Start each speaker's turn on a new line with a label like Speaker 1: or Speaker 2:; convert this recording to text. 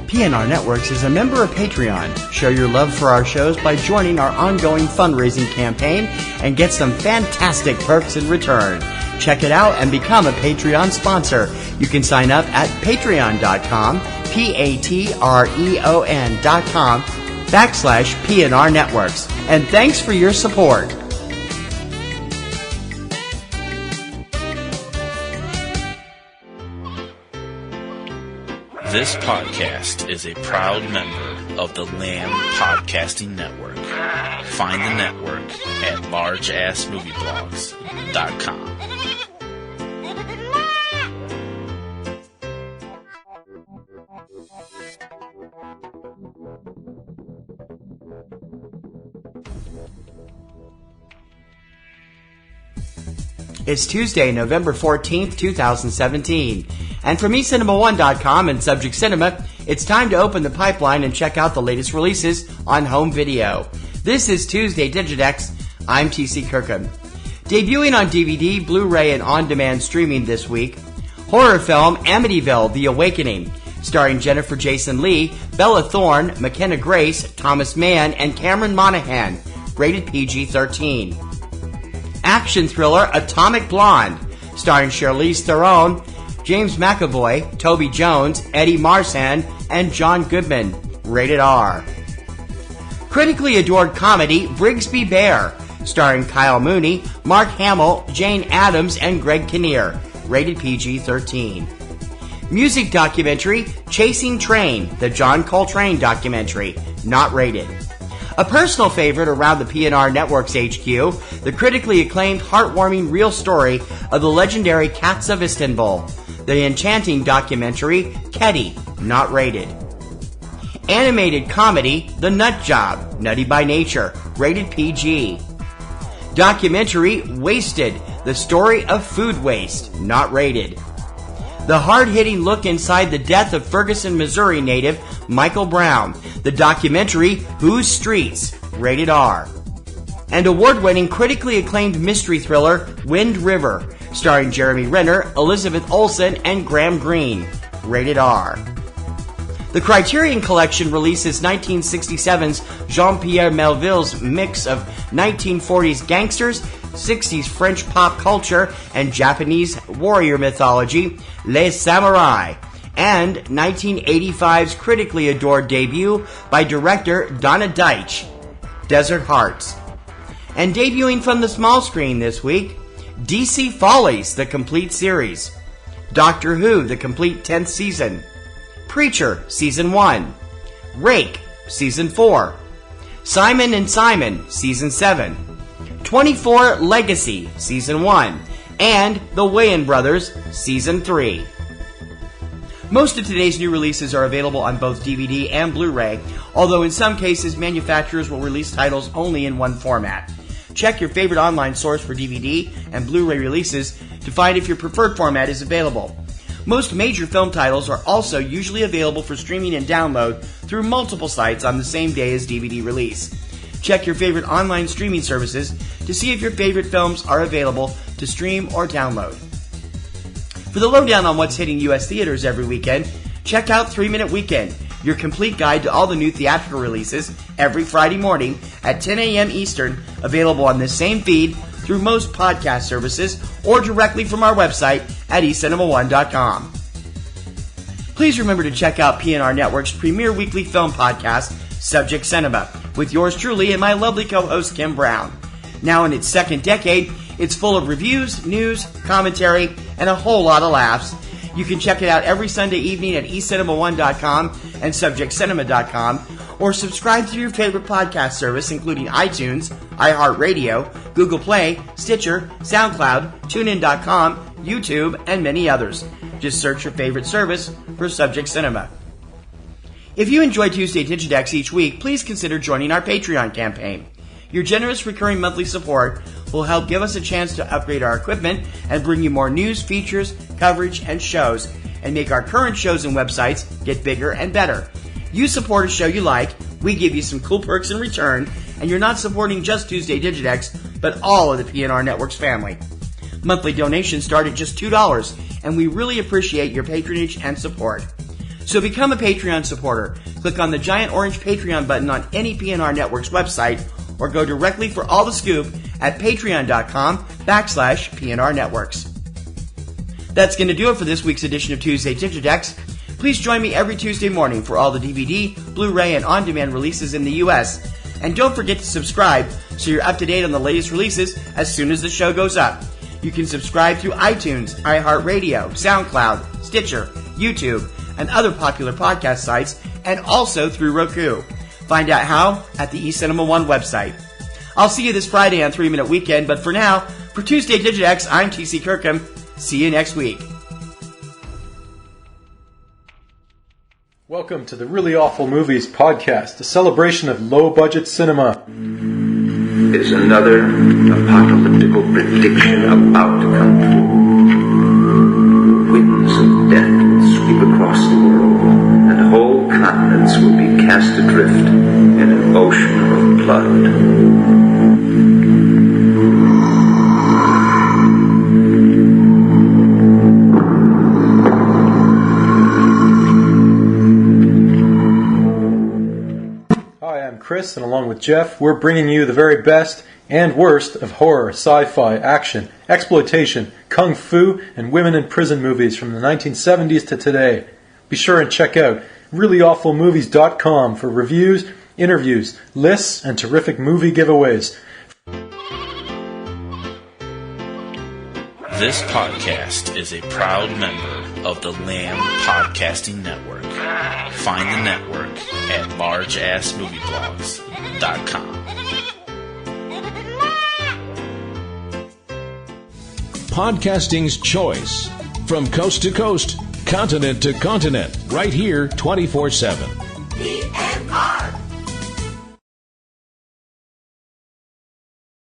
Speaker 1: PNR Networks is a member of Patreon. Show your love for our shows by joining our ongoing fundraising campaign and get some fantastic perks in return. Check it out and become a Patreon sponsor. You can sign up at patreon.com, patreon.com/PNR Networks. And thanks for your support.
Speaker 2: This podcast is a proud member of the Lamb Podcasting Network. Find the network at largeassmovieblogs.com.
Speaker 1: It's Tuesday, November 14th, 2017. And from eCinemaOne.com and Subject Cinema, it's time to open the pipeline and check out the latest releases on home video. This is Tuesday Digidex. I'm TC Kirkham. Debuting on DVD, Blu-ray, and on-demand streaming this week, horror film Amityville: The Awakening, starring Jennifer Jason Leigh, Bella Thorne, McKenna Grace, Thomas Mann, and Cameron Monaghan, rated PG-13. Action thriller Atomic Blonde, starring Charlize Theron, James McAvoy, Toby Jones, Eddie Marsan, and John Goodman, rated R. Critically adored comedy Brigsby Bear, starring Kyle Mooney, Mark Hamill, Jane Addams, and Greg Kinnear, rated PG-13. Music documentary Chasing Train, the John Coltrane documentary, not rated. A personal favorite around the PNR Networks HQ, the critically acclaimed, heartwarming real story of the legendary Cats of Istanbul, the enchanting documentary Ketty, not rated. Animated comedy The Nut Job, Nutty by Nature, rated PG. Documentary Wasted, the story of food waste, not rated. The hard-hitting look inside the death of Ferguson, Missouri native Michael Brown, the documentary Whose Streets, rated R. And award-winning, critically acclaimed mystery thriller Wind River, starring Jeremy Renner, Elizabeth Olsen, and Graham Greene, rated R. The Criterion Collection releases 1967's Jean-Pierre Melville's mix of 1940s gangsters, 60s French pop culture, and Japanese warrior mythology, Les Samurai, and 1985's critically adored debut by director Donna Deitch, Desert Hearts. And debuting from the small screen this week, DC Follies, the complete series, Doctor Who, the complete 10th season, Preacher, Season 1, Rake, Season 4, Simon and Simon, Season 7, 24 Legacy, Season 1, and The Wayans Brothers, Season 3. Most of today's new releases are available on both DVD and Blu-ray, although in some cases manufacturers will release titles only in one format. Check your favorite online source for DVD and Blu-ray releases to find if your preferred format is available. Most major film titles are also usually available for streaming and download through multiple sites on the same day as DVD release. Check your favorite online streaming services to see if your favorite films are available to stream or download. For the lowdown on what's hitting U.S. theaters every weekend, check out 3 Minute Weekend, your complete guide to all the new theatrical releases every Friday morning at 10 a.m. Eastern, available on this same feed through most podcast services or directly from our website at eCinemaOne.com. Please remember to check out PNR Network's premier weekly film podcast, Subject Cinema, with yours truly and my lovely co-host Kim Brown. Now in its second decade, it's full of reviews, news, commentary, and a whole lot of laughs. You can check it out every Sunday evening at eCinemaOne.com and SubjectCinema.com, or subscribe to your favorite podcast service, including iTunes, iHeartRadio, Google Play, Stitcher, SoundCloud, TuneIn.com, YouTube, and many others. Just search your favorite service for Subject Cinema. If you enjoy Tuesday Digidex each week, please consider joining our Patreon campaign. Your generous recurring monthly support will help give us a chance to upgrade our equipment and bring you more news, features, coverage, and shows, and make our current shows and websites get bigger and better. You support a show you like, we give you some cool perks in return, and you're not supporting just Tuesday Digidex, but all of the PNR Networks family. Monthly donations start at just $2, and we really appreciate your patronage and support. So become a Patreon supporter. Click on the giant orange Patreon button on any PNR Networks website or go directly for all the scoop at patreon.com/PNR Networks. That's going to do it for this week's edition of Tuesday Digidex. Please join me every Tuesday morning for all the DVD, Blu-ray, and on-demand releases in the U.S. And don't forget to subscribe so you're up to date on the latest releases as soon as the show goes up. You can subscribe through iTunes, iHeartRadio, SoundCloud, Stitcher, YouTube, and other popular podcast sites, and also through Roku. Find out how at the eCinemaOne website. I'll see you this Friday on 3 Minute Weekend, but for now, for Tuesday Digidex, I'm TC Kirkham. See you next week.
Speaker 3: Welcome to the Really Awful Movies podcast, a celebration of low-budget cinema.
Speaker 4: Is another apocalyptical prediction about to come true. Winds of death will sweep across the world, and whole continents will be cast adrift in an ocean of blood.
Speaker 3: Chris, and along with Jeff, we're bringing you the very best and worst of horror, sci-fi, action, exploitation, kung fu, and women in prison movies from the 1970s to today. Be sure and check out reallyawfulmovies.com for reviews, interviews, lists, and terrific movie giveaways.
Speaker 2: This podcast is a proud member of the Lamb Podcasting Network. Find the network at largeassmovieblogs.com.
Speaker 5: Podcasting's choice. From coast to coast, continent to continent, right here 24/7.